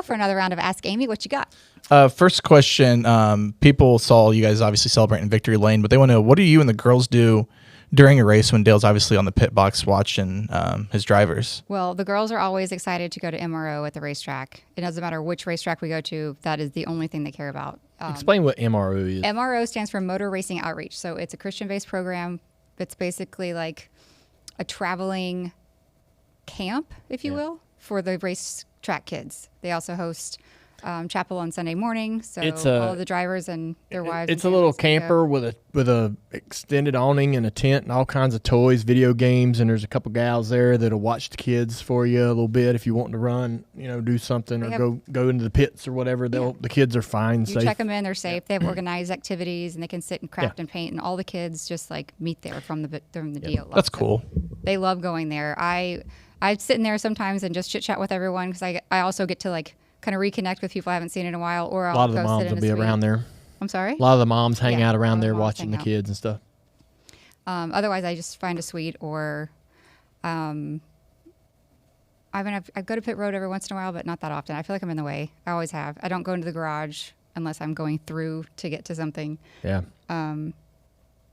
for another round of Ask Amy. What you got? First question. People saw you guys obviously celebrating Victory Lane, but they want to know, what do you and the girls do during a race when Dale's obviously on the pit box watching his drivers? Well, the girls are always excited to go to MRO at the racetrack. It doesn't matter which racetrack we go to. That is the only thing they care about. Explain what MRO is. MRO stands for Motor Racing Outreach. So it's a Christian-based program. It's basically like a traveling camp, if you will, for the racetrack kids. They also host chapel on Sunday morning. So all of the drivers and their wives. It's a little camper with a extended awning and a tent and all kinds of toys, video games, and there's a couple gals there that'll watch the kids for you a little bit if you want to run, do something or go into the pits or whatever. The kids are fine, safe. You check them in, they're safe. They have organized activities and they can sit and craft and paint, and all the kids just like meet there from the deal. That's cool. They love going there. I sit in there sometimes and just chit chat with everyone because I also get to like kind of reconnect with people I haven't seen in a while, or I'll a lot of go the moms sit in will be a suite. around there. I'm sorry? A lot of the moms hang out around there moms watching the hang out. kids and stuff. Otherwise, I just find a suite, or I go to pit road every once in a while, but not that often. I feel like I'm in the way. I always have. I don't go into the garage unless I'm going through to get to something. Yeah.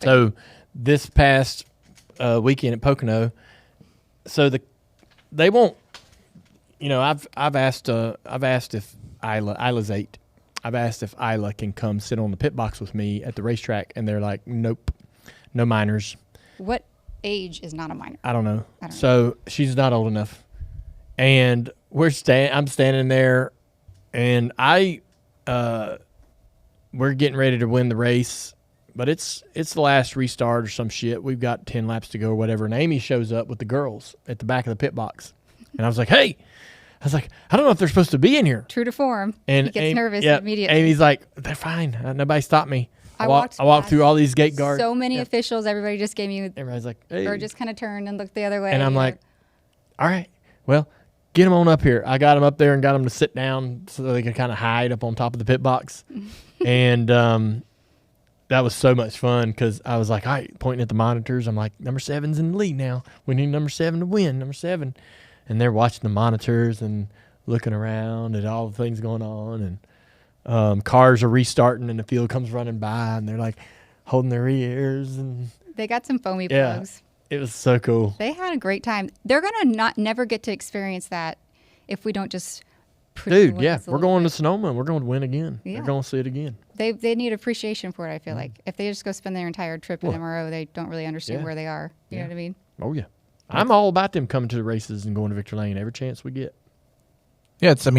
So this past weekend at Pocono, so they won't. I've asked if Isla's 8. I've asked if Isla can come sit on the pit box with me at the racetrack, and they're like, nope, no minors. What age is not a minor? I don't know. So she's not old enough, and I'm standing there, and we're getting ready to win the race, but it's the last restart or some shit. We've got 10 laps to go or whatever, and Amy shows up with the girls at the back of the pit box, and I was like, hey. I don't know if they're supposed to be in here. True to form. And he gets nervous immediately. Amy's like, they're fine. Nobody stopped me. I walked through all these gate guards. So many officials. Everybody just gave me. Everybody's like, hey. Or just kind of turned and looked the other way. And I'm like, all right, well, get them on up here. I got them up there and got them to sit down so they could kind of hide up on top of the pit box. And that was so much fun because I was like, all right, pointing at the monitors. I'm like, number 7's in the lead now. We need number 7 to win, number 7. And they're watching the monitors and looking around at all the things going on. And cars are restarting and the field comes running by and they're like holding their ears. And they got some foamy plugs. It was so cool. They had a great time. They're going to never get to experience that if we don't just Dude, yeah, we're going to Sonoma and we're going to win again. Yeah. They're going to see it again. They need appreciation for it, I feel like. If they just go spend their entire trip in MRO, they don't really understand where they are. You know what I mean? Oh, yeah. I'm all about them coming to the races and going to Victory Lane every chance we get. Yeah, it's, a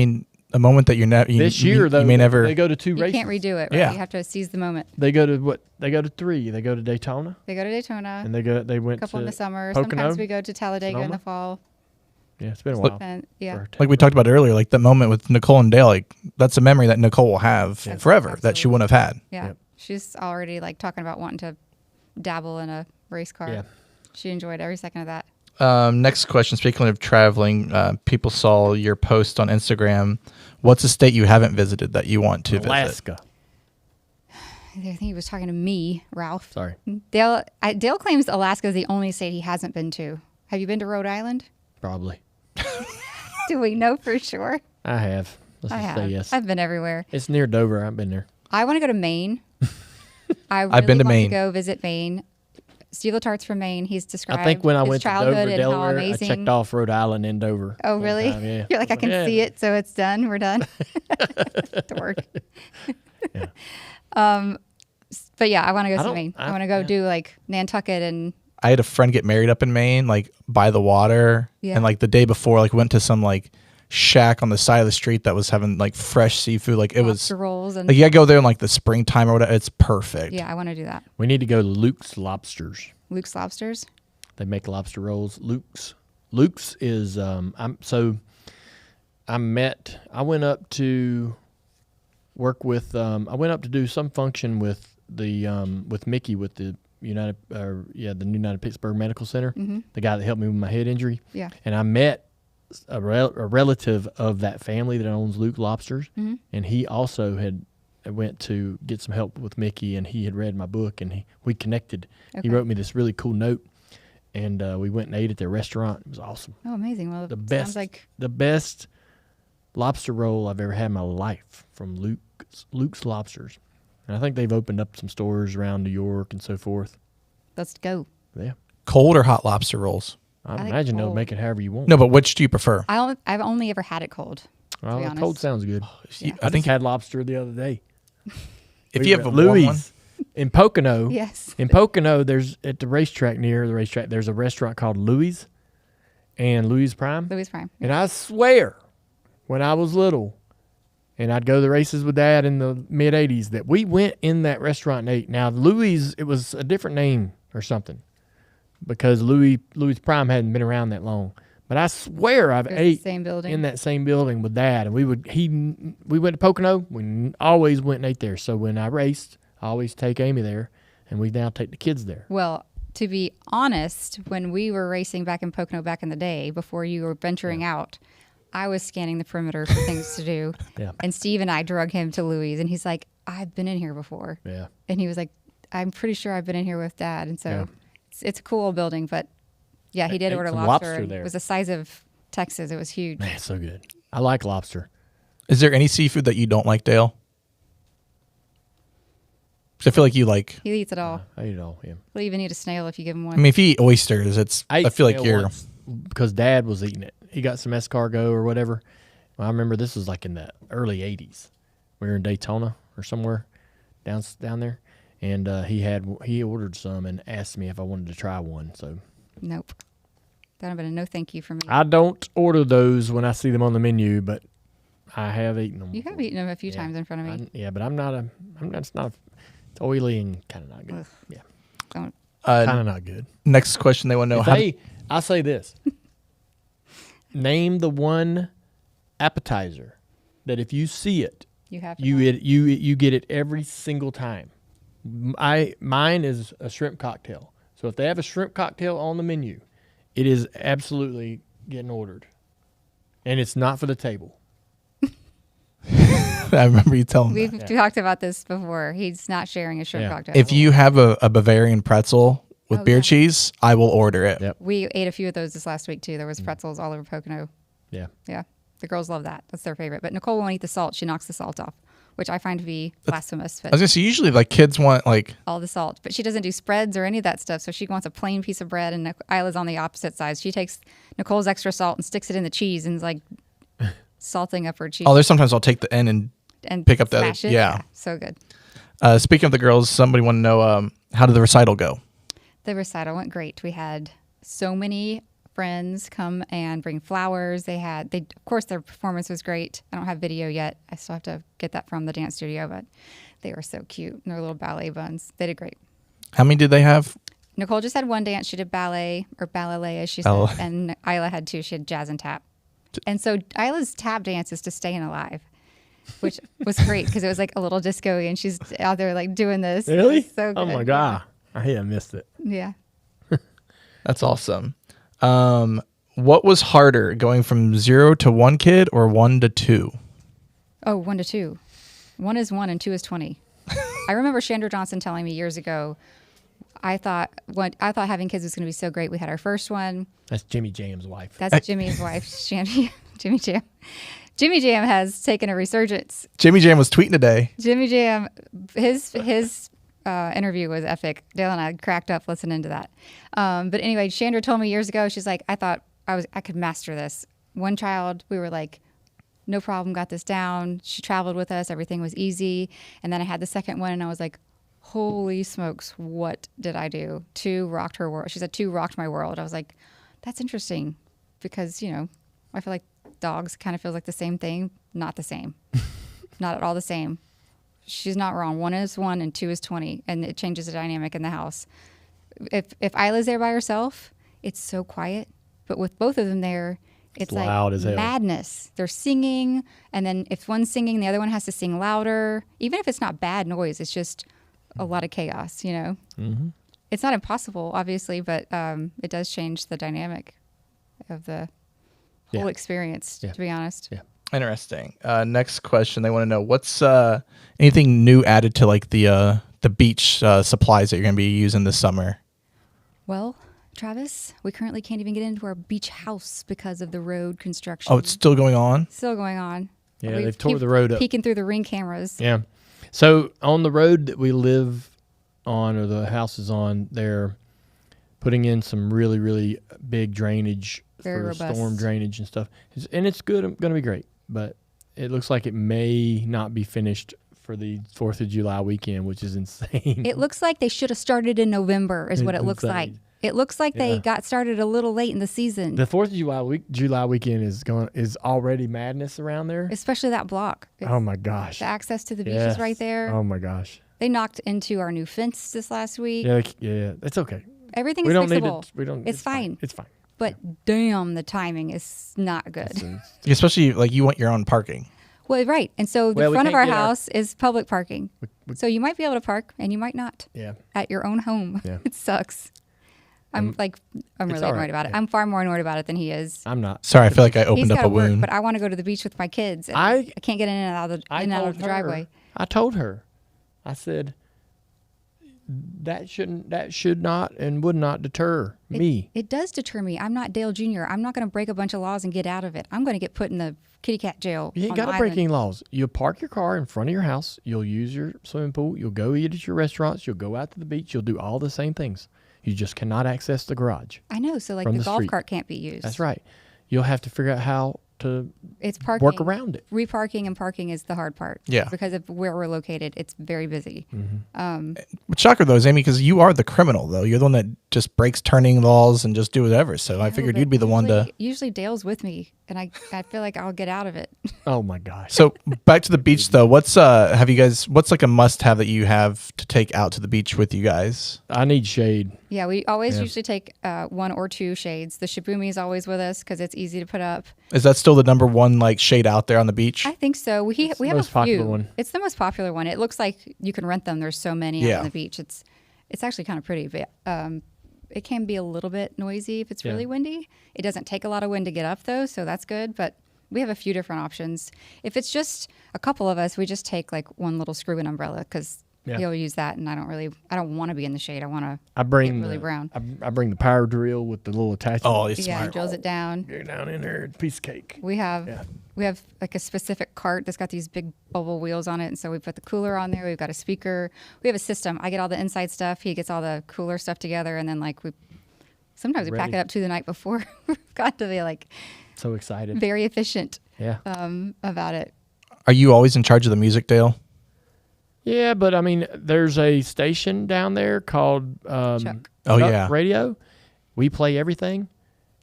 moment that this year, though, may never. They go to 2 races. You can't redo it, right? Yeah. You have to seize the moment. They go to what? They go to 3. They go to Daytona. They go to Daytona. And they went a couple to in the summer. Pocono, Sometimes we go to Talladega Sonoma. in the fall. Yeah, it's been a while. And, Like we talked about earlier, like that moment with Nicole and Dale, like that's a memory that Nicole will have forever that she wouldn't have had. Yeah. Yep. She's already like talking about wanting to dabble in a race car. Yeah. She enjoyed every second of that. Next question. Speaking of traveling, people saw your post on Instagram. What's a state you haven't visited that you want to Alaska. I think he was talking to me, Ralph. Sorry. Dale claims Alaska is the only state he hasn't been to. Have you been to Rhode Island? Probably. Do we know for sure? I have. Let's just say yes. I've been everywhere. It's near Dover. I've been there. I want to go to Maine. I've been to Maine. To go visit Maine. Steve Letart's from Maine. He's described I think when I his wed to childhood Dover, and how Delaware, I amazing. checked off Rhode Island and Dover. Oh, really? Yeah. You're like, I can see it, so it's done. We're done. Dork. Yeah. But yeah, I want to go to Maine. I want to go do like Nantucket and. I had a friend get married up in Maine, like by the water, and like the day before, like went to some like shack on the side of the street that was having like fresh seafood. Like it was rolls and like you gotta go there in like the springtime or whatever. It's perfect. Yeah, I want to do that. We need to go to Luke's Lobsters. Luke's Lobsters. They make lobster rolls. Luke's is I went up to work with I went up to do some function with the with Mickey with the the United Pittsburgh Medical Center, the guy that helped me with my head injury. Yeah. And I met a relative of that family that owns Luke Lobsters, and he also went to get some help with Mickey, and he had read my book, and we connected. Okay. He wrote me this really cool note, and we went and ate at their restaurant. It was awesome. Oh, amazing! Well, the best lobster roll I've ever had in my life from Luke's Lobsters. And I think they've opened up some stores around New York and so forth. Let's go. Yeah. Cold or hot lobster rolls? I like imagine they'll cold. make it however you want. No, but which do you prefer? I've only ever had it cold. Well, be cold honest. sounds good. I think had lobster the other day. if We you were have a at warm Louis one, in Pocono. Yes. In Pocono, there's at the racetrack near the racetrack. There's a restaurant called Louis and Louis Prime. Louis Prime. And I swear, when I was little, and I'd go to the races with Dad in the mid '80s, that we went in that restaurant and ate. Now Louis, it was a different name or something, because Louis Prime hadn't been around that long. But I swear I've It was the ate same building. in that same building with Dad, and we went to Pocono. We always went and ate there. So when I raced, I always take Amy there, and we now take the kids there. Well, to be honest, when we were racing back in Pocono back in the day, before you were venturing out, I was scanning the perimeter for things to do. Yeah. And Steve and I drug him to Louis, and he's like, I've been in here before. Yeah. And he was like, I'm pretty sure I've been in here with Dad. And so Yeah. it's a cool building, but yeah, he did ate order some lobster. lobster and there. It was the size of Texas. It was huge. Man, it's so good. I like lobster. is there any seafood that you don't like, Dale? 'Cause I feel like you like. He eats it all. I eat it all. Yeah. He'll even eat a snail if you give him one. I mean, if you eat oysters, I feel like you're. Because Dad was eating it. He got some escargot or whatever. Well, I remember this was like in the early '80s. We were in Daytona or somewhere down there, and he ordered some and asked me if I wanted to try one. So Nope. That would have been a no thank you for me. I don't order those when I see them on the menu, but I have eaten them. You have eaten them a few times in front of me. Yeah, but I'm not. It's not. It's oily and kind of not good. Ugh. Yeah, Don't. kind of not good. Next question they want to know. I'll say this. Name the one appetizer that if you see it, You have to. you get it every single time. Mine is a shrimp cocktail. So if they have a shrimp cocktail on the menu, it is absolutely getting ordered, and it's not for the table. I remember you telling me. We've talked about this before. He's not sharing a shrimp Yeah. cocktail. If you have a Bavarian pretzel with Oh, beer yeah. cheese, I will order it. Yep. We ate a few of those this last week too. There was pretzels all over Pocono. Yeah. Yeah, the girls love that. That's their favorite. But Nicole won't eat the salt. She knocks the salt off, which I find to be blasphemous. I was But gonna say usually like kids want like all the salt, but she doesn't do spreads or any of that stuff. So she wants a plain piece of bread, and Isla's on the opposite side. She takes Nicole's extra salt and sticks it in the cheese and is like salting up her cheese. there's sometimes I'll take the end and pick up the other- smash it. yeah. So good. Speaking of the girls, somebody want to know how did the recital go? The recital went great. We had so many friends come and bring flowers. Of course, their performance was great. I don't have video yet. I still have to get that from the dance studio, but they were so cute in their little ballet buns. They did great. How many did they have? Nicole just had one dance. She did ballet, or ballet as she said, Ballet. and Isla had two. She had jazz and tap. And so Isla's tap dance is to Staying Alive, which was great because it was like a little disco-y, and she's out there like doing this. Really? It was so good. Oh my god! I missed it. Yeah. That's awesome. What was harder, going from 0 to 1 kid or 1 to 2? Oh, 1 to 2. 1 is 1 and 2 is 20. I remember Chandra Johnson telling me years ago, I thought having kids was going to be so great. We had our first one. That's Jimmy Jam's wife. That's Jimmy's wife, Jimmy Jam. Jimmy Jam has taken a resurgence. Jimmy Jam was tweeting today. Jimmy Jam, his interview was epic. Dale and I cracked up listening to that. But anyway, Chandra told me years ago, she's like, I thought I could master this. One child, we were like, no problem, got this down. She traveled with us. Everything was easy. And then I had the second one, and I was like, holy smokes, what did I do? 2 rocked her world. She said 2 rocked my world. I was like, that's interesting because, I feel like dogs kind of feels like the same thing. Not the same. Not at all the same. She's not wrong. 1 is 1 and 2 is 20, and it changes the dynamic in the house. If Isla's there by herself, it's so quiet. But with both of them there, it's like loud as hell. madness. They're singing, and then if one's singing, the other one has to sing louder. Even if it's not bad noise, it's just a lot of chaos, Mm-hmm. It's not impossible, obviously, but it does change the dynamic of the whole experience, to be honest. Yeah. Interesting. Next question. They want to know what's anything new added to like the beach supplies that you're going to be using this summer. Well, Travis, we currently can't even get into our beach house because of the road construction. Oh, it's still going on? Still going on. Yeah, We they've tore keep the road up. Peeking through the Ring cameras. Yeah. So on the road that we live on, or the house is on, they're putting in some really, really big drainage Very for robust. storm drainage and stuff. And it's going to be great, but it looks like it may not be finished for the 4th of July weekend, which is insane. It looks like they should have started in November is what it looks like. Insane. It looks like they Yeah. got started a little late in the season, The 4th of July weekend is already madness around there. especially that block. Oh my gosh. The access to the beach Yes. is right there. Oh my gosh. They knocked into our new fence this last week. Yeah. It's okay. Everything We is don't need fixable. it. We don't. It's fine. It's fine. But damn, the timing is not good. Especially like you want your own parking. Well, right. And so the Well, we front of can't our get our- house is public parking. So you might be able to park and you might not Yeah. at your own home. Yeah. It sucks. I'm really all annoyed right, about it. yeah. I'm far more annoyed about it than he is. I'm not. Sorry, I feel like I He's opened up got to a work, wound. but I want to go to the beach with my kids. And I- I can't get in and out of the driveway. I told her. I said that should not and would not deter me. It does deter me. I'm not Dale Jr. I'm not going to break a bunch of laws and get out of it. I'm going to get put in the kitty cat jail. You ain't on got the to break island. any laws. You'll park your car in front of your house. You'll use your swimming pool. You'll go eat at your restaurants. You'll go out to the beach. You'll do all the same things. You just cannot access the garage. I know. So like From the the golf street. cart can't be used. That's right. You'll have to figure out how to It's parking. work around it. Reparking and parking is the hard part. Yeah. Because of where we're located, it's very busy. Shocker though is Amy, because you are the criminal though. You're the one that just breaks turning laws and just do whatever. So I figured But you'd be the one to. Usually Dale's with me, and I feel like I'll get out of it. Oh my gosh. So back to the beach though. What's what's like a must have that you have to take out to the beach with you guys? I need shade. Yeah, we always Yeah. usually take 1 or 2 shades. The Shibumi is always with us because it's easy to put up. Is that still the number one like shade out there on the beach? I think so. We the have a most popular few. one. It's the most popular one. It looks like you can rent them. There's so many out Yeah. on the beach. It's actually kind of pretty, but it can be a little bit noisy if it's Yeah. really windy. It doesn't take a lot of wind to get up though, so that's good. But we have a few different options. If it's just a couple of us, we just take like one little screw-in umbrella because Yeah. he'll use that, and I don't want to be in the shade. I want to. I bring really the, brown. I bring the power drill with the little attachment. Oh, it's Yeah, he smart. drills it down. Get down in there, piece of cake. We have Yeah. like a specific cart that's got these big oval wheels on it, and so we put the cooler on there. We've got a speaker. We have a system. I get all the inside stuff. He gets all the cooler stuff together, and then like sometimes we pack Ready. it up to the night before. We've got to be like So excited. very efficient Yeah. about it. Are you always in charge of the music, Dale? Yeah, but I mean, there's a station down there called Chuck. Oh, Chuck yeah. Radio. We play everything,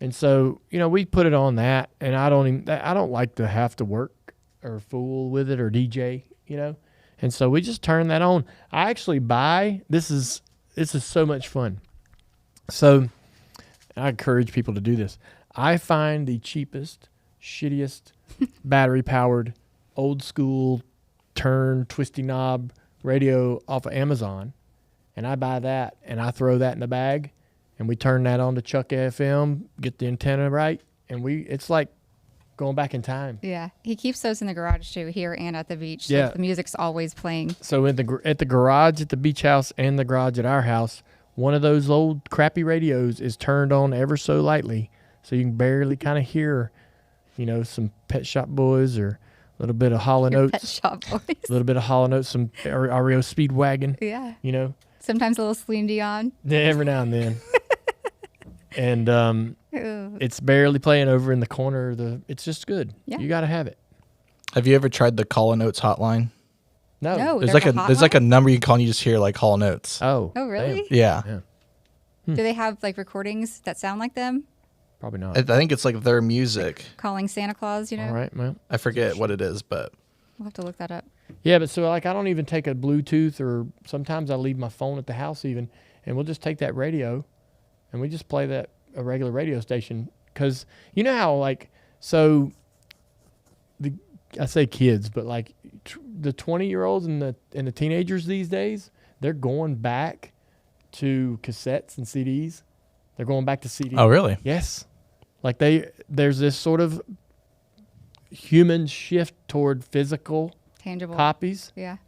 and so we put it on that. And I don't like to have to work or fool with it or DJ, And so we just turn that on. I actually buy. This is so much fun. So I encourage people to do this. I find the cheapest, shittiest, battery powered, old school turn twisty knob radio off of Amazon, and I buy that and I throw that in the bag, and we turn that on to Chuck FM, get the antenna right, and it's like going back in time. Yeah, he keeps those in the garage too, here and at the beach. So Yeah. the music's always playing. So at the garage at the beach house and the garage at our house, one of those old crappy radios is turned on ever so lightly, so you can barely kind of hear, some Pet Shop Boys or a little bit of Hall and Your Pet Oates, Shop Boys. a little bit of Hall and Oates, some REO Speedwagon, Yeah. Sometimes a little Celine Dion. every now and then. And Ooh. it's barely playing over in the corner of it's just good. Yeah. You got to have it. Have you ever tried the Call and Notes hotline? No. No. There's There's like a there's like a hotline? number you can call and you just hear like Call and Notes. Oh. Oh, really? damn. Yeah. Yeah. Do they have like recordings that sound like them? Probably not. I think it's like their music. Calling Santa Claus, All right, well. I forget what it is, but We'll have to look that up. Yeah, but so like I don't even take a Bluetooth, or sometimes I leave my phone at the house even, and we'll just take that radio and we just play a regular radio station, because you know how like, so I say kids, but like the 20-year-olds and the teenagers these days, they're going back to cassettes and CDs. They're going back to CDs. oh really? Yes. Like there's this sort of human shift toward physical Tangible. copies. Yeah.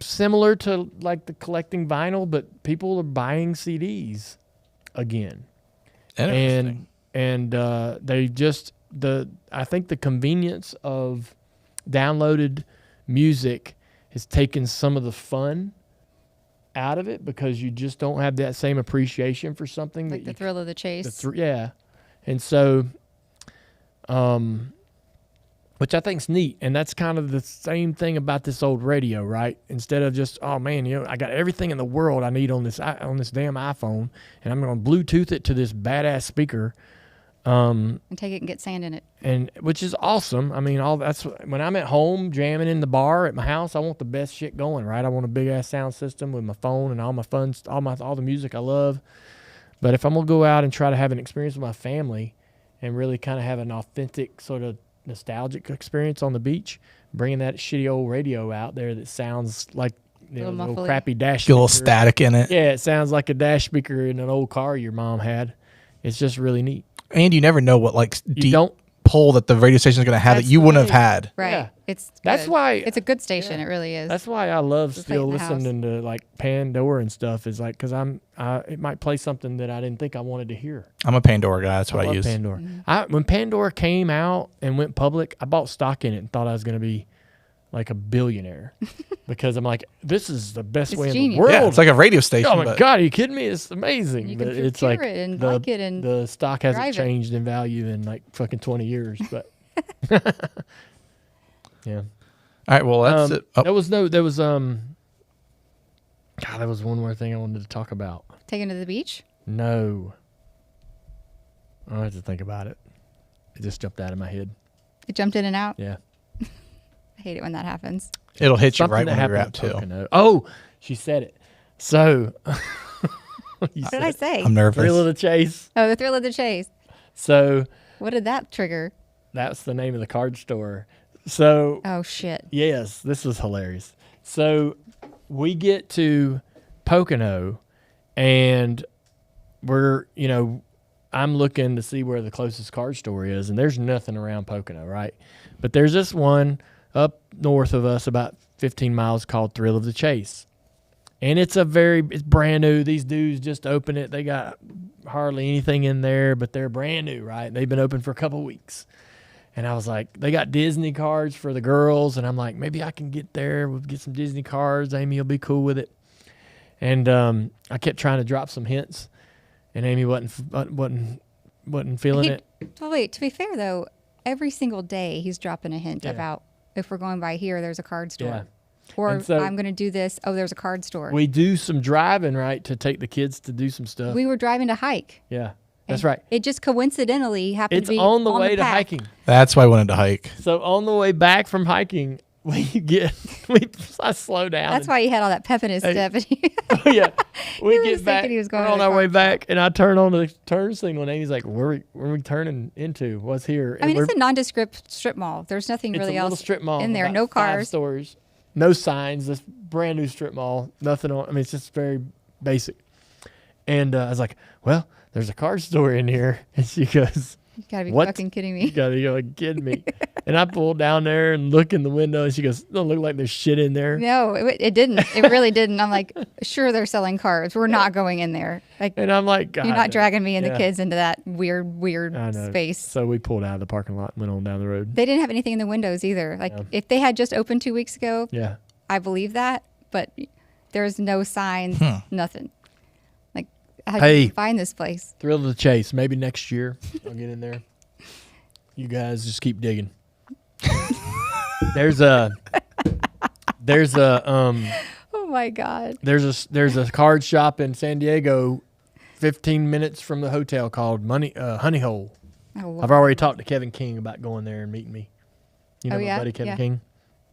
Similar to like the collecting vinyl, but people are buying CDs again. Interesting. And they just I think the convenience of downloaded music has taken some of the fun out of it, because you just don't have that same appreciation for something, Like the thrill of the chase. yeah. And so which I think's neat, and that's kind of the same thing about this old radio, right? Instead of just, oh man, I got everything in the world I need on this damn iPhone, and I'm going to Bluetooth it to this badass speaker, And take it and get sand in it. and which is awesome. I mean, that's when I'm at home jamming in the bar at my house. I want the best shit going, right? I want a big ass sound system with my phone and all my fun, all the music I love. But if I'm gonna go out and try to have an experience with my family, and really kind of have an authentic sort of nostalgic experience on the beach, bringing that shitty old radio out there that sounds like an old crappy dash Get a little speaker. static in it. Yeah, it sounds like a dash speaker in an old car your mom had. It's just really neat. And you never know what like You deep don't. pull that the radio station is going to have that That's you wouldn't have right. had. Right. Yeah. It's That's good. why- it's a good station. yeah. It really is. That's why I love Just play it still in the house. listening to like Pandora and stuff. Is like because it might play something that I didn't think I wanted to hear. I'm a Pandora guy. That's what I love use. Pandora. When Pandora came out and went public, I bought stock in it and thought I was going to be like a billionaire because I'm like, this is the best It's way in genius. the world. Yeah, it's like a radio station. oh my but God, are you kidding me? It's amazing. You But can it's procure like it and the, like it and the stock hasn't drive it. changed in value in like fucking 20 years. But yeah. All right, well, that's it. Oh, There was God, there was one more thing I wanted to talk about. taken to the beach. No. I don't have to think about it. It just jumped out of my head. It jumped in and out. Yeah. I hate it when that happens. it'll hit you Something right that when you're happened out, at too. Pocono. Oh, she said it. So, What did I say? I'm nervous. Thrill of the Chase. Oh, the thrill of the chase. So, What did that trigger? that's the name of the card store. So, Oh shit. yes, this was hilarious. So, we get to Pocono, and I'm looking to see where the closest card store is, and there's nothing around Pocono, right? But there's this one up north of us, about 15 miles, called Thrill of the Chase. And it's brand new. These dudes just opened it. They got hardly anything in there, but they're brand new, right? They've been open for a couple weeks. And I was like, they got Disney cards for the girls. And I'm like, maybe I can get there. We'll get some Disney cards. Amy will be cool with it. And I kept trying to drop some hints, and Amy wasn't feeling it. Well, wait. To be fair though, every single day he's dropping a hint Yeah. about if we're going by here, there's a card store. Yeah. Or And so- I'm going to do this. Oh, there's a card store. We do some driving, right, to take the kids to do some stuff. We were driving to hike. Yeah, that's And right. It just coincidentally happened It's to be on the way to path. hiking. That's why I wanted to hike. So on the way back from hiking, I slow down. That's and- why he had all that pep in his Hey. step. Oh, yeah, we was get back. thinking he was going we're to on the our way card back, and I turn on the turn signal, and Amy's like, "Where are we turning into? What's here?" I mean, And it's a nondescript strip mall. There's nothing it's really a little else strip mall in there. about No 5 cars. stores, no signs. This brand new strip mall, nothing on. I mean, it's just very basic. And I was like, "Well, there's a card store in here," and she goes, You gotta be What? fucking kidding "You me. gotta be kidding me!" And I pulled down there and look in the window, and she goes, "Don't look like there's shit in there." No, it didn't. It really didn't. I'm like, sure, they're selling cards. We're not going in there. Like, And I'm like, God, you're not dragging me and yeah. the kids into that weird I know. space. So we pulled out of the parking lot and went on down the road. They didn't have anything in the windows either. Like, Yeah. if they had just opened 2 weeks ago, Yeah. I believe that. But there's no signs, nothing. Like, how Hey. did you find this place? Thrill of the Chase. Maybe next year I'll get in there. You guys just keep digging. There's a Oh my God. there's a card shop in San Diego, 15 minutes from the hotel called Honey Hole. Oh, I've already talked to Kevin King about going there and meeting me. You know Oh, my yeah? buddy Kevin Yeah. King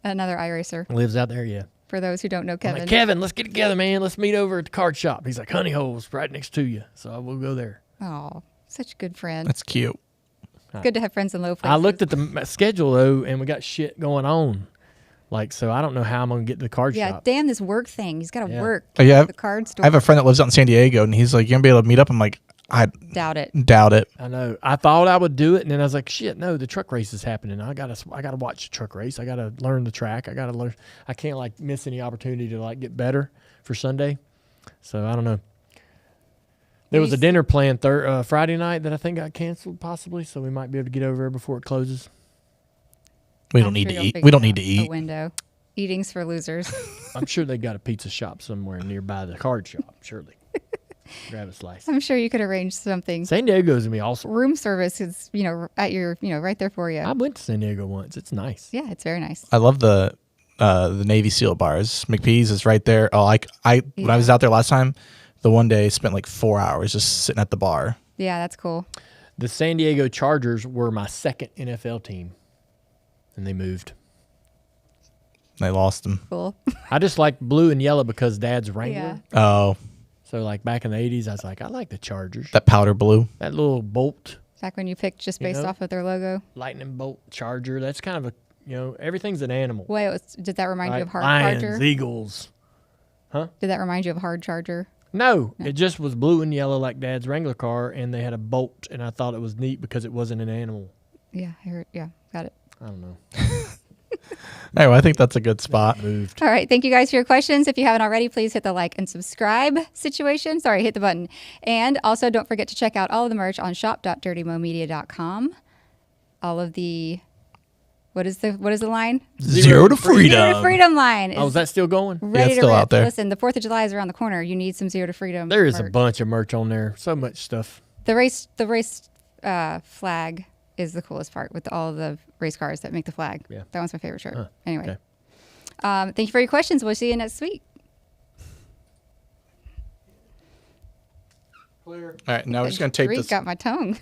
another iRacer. lives out there. Yeah. For those who don't know I'm Kevin. like, Kevin, let's get together, man. Let's meet over at the card shop. He's like, Honey Hole's right next to you, so I will go there. Oh, such a good friend. That's cute. It's good to have friends in low places. I looked at the schedule though, and we got shit going on. Like, so I don't know how I'm gonna get to the card Yeah, shop. damn this work thing. He's got to Yeah. work. Oh, yeah, at the card store. I have a friend that lives out in San Diego, and he's like, "You're gonna be able to meet up." I'm like, I Doubt it. doubt it. I know. I thought I would do it, and then I was like, "Shit, no! The truck race is happening. I gotta watch the truck race. I gotta learn the track. I gotta learn. I can't like miss any opportunity to like get better for Sunday." So I don't know. There was a dinner planned Friday night that I think got canceled, possibly. So we might be able to get over there before it closes. We don't need to eat. We don't need to A eat. window. Eating's for losers. I'm sure they got a pizza shop somewhere nearby the card shop. Surely, grab a slice. I'm sure you could arrange something. San Diego's gonna be awesome. Room service is, at your, right there for you. I went to San Diego once. It's nice. Yeah, it's very nice. I love the Navy SEAL bars. McPee's is right there. Oh, when I was out there last time, the one day I spent like 4 hours just sitting at the bar. Yeah, that's cool. The San Diego Chargers were my second NFL team, and they moved. They lost them. Cool. I just like blue and yellow because Dad's Wrangler. Yeah. Oh, So like back in the 80s, I was like, I like the Chargers. that powder blue. That little bolt, Back when you picked just based know? off of their logo. lightning bolt Charger. That's kind of everything's an animal. Wait, did that remind you of Hard Lions, Charger? Eagles. Did that remind you of Hard Charger? No, it just was blue and yellow like Dad's Wrangler car, and they had a bolt, and I thought it was neat because it wasn't an animal. Yeah, I heard. Yeah, got it. I don't know. Anyway, I think that's a good spot. Moved. All right. Thank you guys for your questions. If you haven't already, please hit the like and subscribe situation. Sorry, hit the button. And also don't forget to check out all of the merch on shop.dirtymomedia.com. All of the, what is the line? Zero to freedom. Zero to freedom line. Oh, is that still going? ready it's to still rip. out there. Listen, the 4th of July is around the corner. You need some Zero to Freedom. There is a merch. bunch of merch on there. So much stuff. The race flag is the coolest part with all the race cars that make the flag. Yeah. That one's my favorite shirt. Huh, Anyway. okay. Thank you for your questions. We'll see you next week. All right, now we're just going to tape Freak this. got my tongue.